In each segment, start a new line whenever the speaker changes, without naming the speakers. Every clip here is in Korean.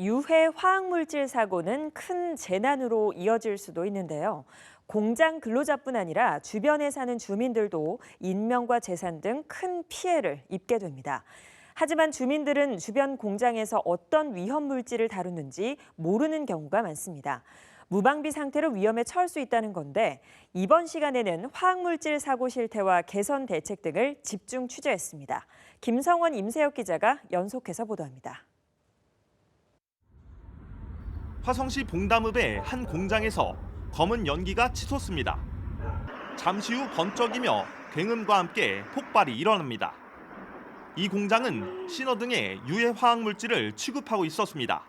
유해 화학물질 사고는 큰 재난으로 이어질 수도 있는데요. 공장 근로자뿐 아니라 주변에 사는 주민들도 인명과 재산 등 큰 피해를 입게 됩니다. 하지만 주민들은 주변 공장에서 어떤 위험 물질을 다루는지 모르는 경우가 많습니다. 무방비 상태로 위험에 처할 수 있다는 건데 이번 시간에는 화학물질 사고 실태와 개선 대책 등을 집중 취재했습니다. 김성원, 임세혁 기자가 연속해서 보도합니다.
화성시 봉담읍의 한 공장에서 검은 연기가 치솟습니다. 잠시 후 번쩍이며 굉음과 함께 폭발이 일어납니다. 이 공장은 신호등에 유해 화학물질을 취급하고 있었습니다.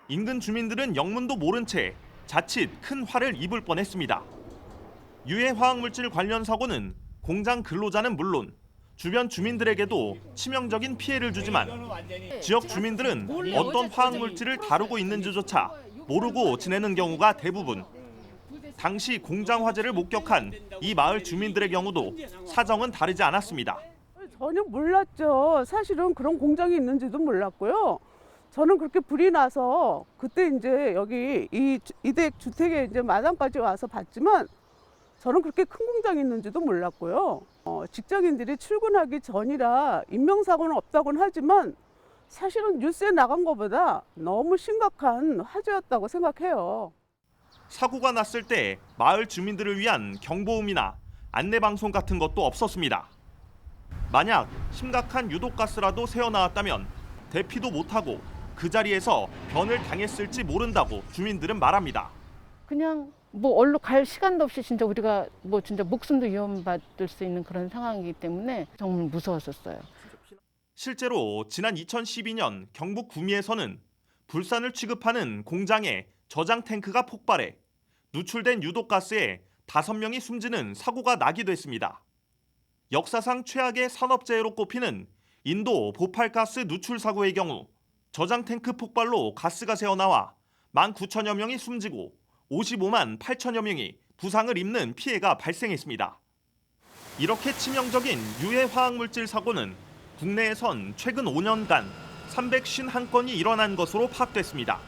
인근 주민들은 영문도 모른 채 자칫 큰 화를 입을 뻔했습니다. 유해 화학물질 관련 사고는 공장 근로자는 물론 주변 주민들에게도 치명적인 피해를 주지만 지역 주민들은 어떤 화학물질을 다루고 있는지조차 모르고 지내는 경우가 대부분. 당시 공장 화재를 목격한 이 마을 주민들의 경우도 사정은 다르지 않았습니다.
전혀 몰랐죠. 사실은 그런 공장이 있는지도 몰랐고요. 저는 그렇게 불이 나서 그때 이제 여기 이댁 주택에 이제 마당까지 와서 봤지만 저는 그렇게 큰 공장이 있는지도 몰랐고요. 직장인들이 출근하기 전이라 인명사고는 없다고는 하지만 사실은 뉴스에 나간 것보다 너무 심각한 화재였다고 생각해요.
사고가 났을 때 마을 주민들을 위한 경보음이나 안내방송 같은 것도 없었습니다. 만약 심각한 유독가스라도 새어나왔다면 대피도 못하고 그 자리에서 변을 당했을지 모른다고 주민들은 말합니다.
그냥 얼로 갈 시간도 없이 진짜 우리가 진짜 목숨도 위험받을 수 있는 그런 상황이기 때문에 정말 무서웠었어요.
실제로 지난 2012년 경북 구미에서는 불산을 취급하는 공장에 저장 탱크가 폭발해 누출된 유독가스에 5명이 숨지는 사고가 나기도 했습니다. 역사상 최악의 산업재해로 꼽히는 인도 보팔가스 누출 사고의 경우 저장 탱크 폭발로 가스가 새어나와 19,000여 명이 숨지고 55만 8천여 명이 부상을 입는 피해가 발생했습니다. 이렇게 치명적인 유해 화학물질 사고는 국내에선 최근 5년간 351건이 일어난 것으로 파악됐습니다.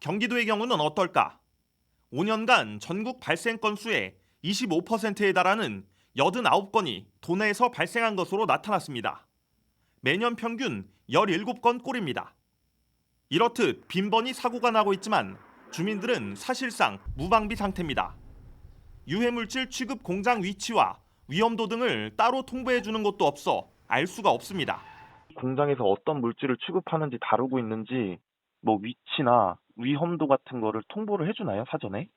경기도의 경우는 어떨까? 5년간 전국 발생 건수의 25%에 달하는 89건이 도내에서 발생한 것으로 나타났습니다. 매년 평균 17건 꼴입니다. 이렇듯 빈번히 사고가 나고 있지만 주민들은 사실상 무방비 상태입니다. 유해물질 취급 공장 위치와 위험도 등을 따로 통보해 주는 것도 없어 알 수가 없습니다.
공장에서 어떤 물질을 취급하는지 다루고 있는지 위치나 위험도 같은 거를 통보를 해주나요, 사전에?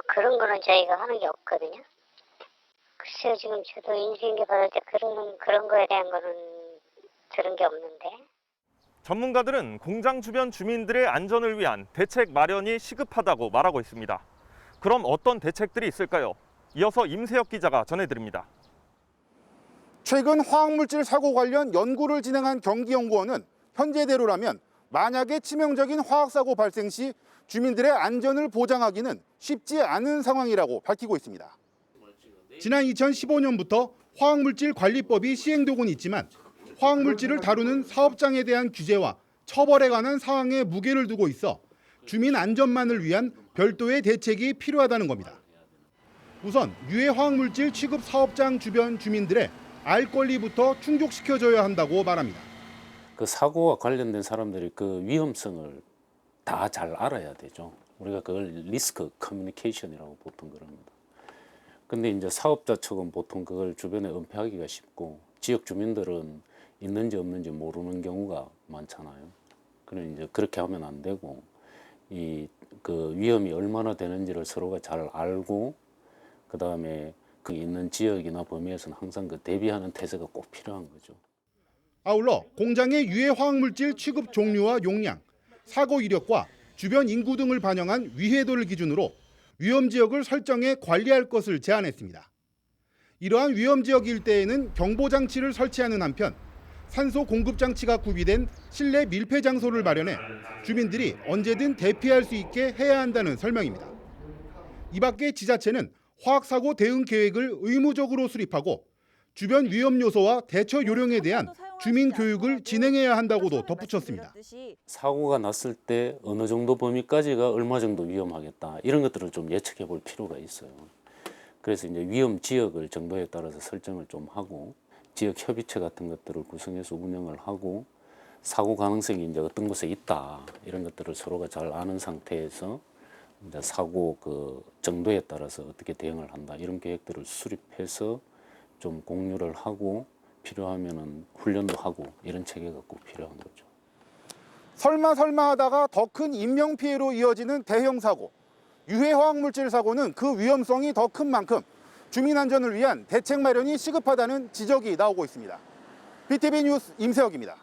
그런 거는 저희가 하는 게 없거든요. 글쎄요, 지금 저도 인수인계 받을 때 그런 거에 대한 거는 들은 게 없는데.
전문가들은 공장 주변 주민들의 안전을 위한 대책 마련이 시급하다고 말하고 있습니다. 그럼 어떤 대책들이 있을까요? 이어서 임세혁 기자가 전해드립니다.
최근 화학물질 사고 관련 연구를 진행한 경기연구원은 현재대로라면 만약에 치명적인 화학사고 발생 시 주민들의 안전을 보장하기는 쉽지 않은 상황이라고 밝히고 있습니다. 지난 2015년부터 화학물질관리법이 시행되고는 있지만 화학물질을 다루는 사업장에 대한 규제와 처벌에 관한 사항에 무게를 두고 있어 주민 안전만을 위한 별도의 대책이 필요하다는 겁니다. 우선 유해 화학물질 취급 사업장 주변 주민들의 알 권리부터 충족시켜줘야 한다고 말합니다.
그 사고와 관련된 사람들이 그 위험성을 다 잘 알아야 되죠. 우리가 그걸 리스크 커뮤니케이션이라고 보통 그럽니다. 근데 이제 사업자 측은 보통 그걸 주변에 은폐하기가 쉽고 지역 주민들은 있는지 없는지 모르는 경우가 많잖아요. 그럼 이제 그렇게 하면 안 되고 그 위험이 얼마나 되는지를 서로가 잘 알고 그다음에 그 있는 지역이나 범위에서는 항상 그 대비하는 태세가 꼭 필요한 거죠.
아울러 공장의 유해 화학물질 취급 종류와 용량, 사고 이력과 주변 인구 등을 반영한 위해도를 기준으로 위험지역을 설정해 관리할 것을 제안했습니다. 이러한 위험지역 일대에는 경보장치를 설치하는 한편 산소 공급장치가 구비된 실내 밀폐 장소를 마련해 주민들이 언제든 대피할 수 있게 해야 한다는 설명입니다. 이 밖에 지자체는 화학사고 대응 계획을 의무적으로 수립하고 주변 위험 요소와 대처 요령에 대한 주민 교육을 진행해야 한다고도 덧붙였습니다.
사고가 났을 때 어느 정도 범위까지가 얼마 정도 위험하겠다 이런 것들을 좀 예측해 볼 필요가 있어요. 그래서 이제 위험 지역을 정도에 따라서 설정을 좀 하고 지역 협의체 같은 것들을 구성해서 운영을 하고 사고 가능성이 이제 어떤 곳에 있다 이런 것들을 서로가 잘 아는 상태에서 이제 사고 그 정도에 따라서 어떻게 대응을 한다 이런 계획들을 수립해서 좀 공유를 하고 필요하면은 훈련도 하고 이런 체계가 꼭 필요한 거죠.
설마 하다가 더 큰 인명 피해로 이어지는 대형 사고. 유해 화학물질 사고는 그 위험성이 더 큰 만큼 주민 안전을 위한 대책 마련이 시급하다는 지적이 나오고 있습니다. BTV 뉴스 임세혁입니다.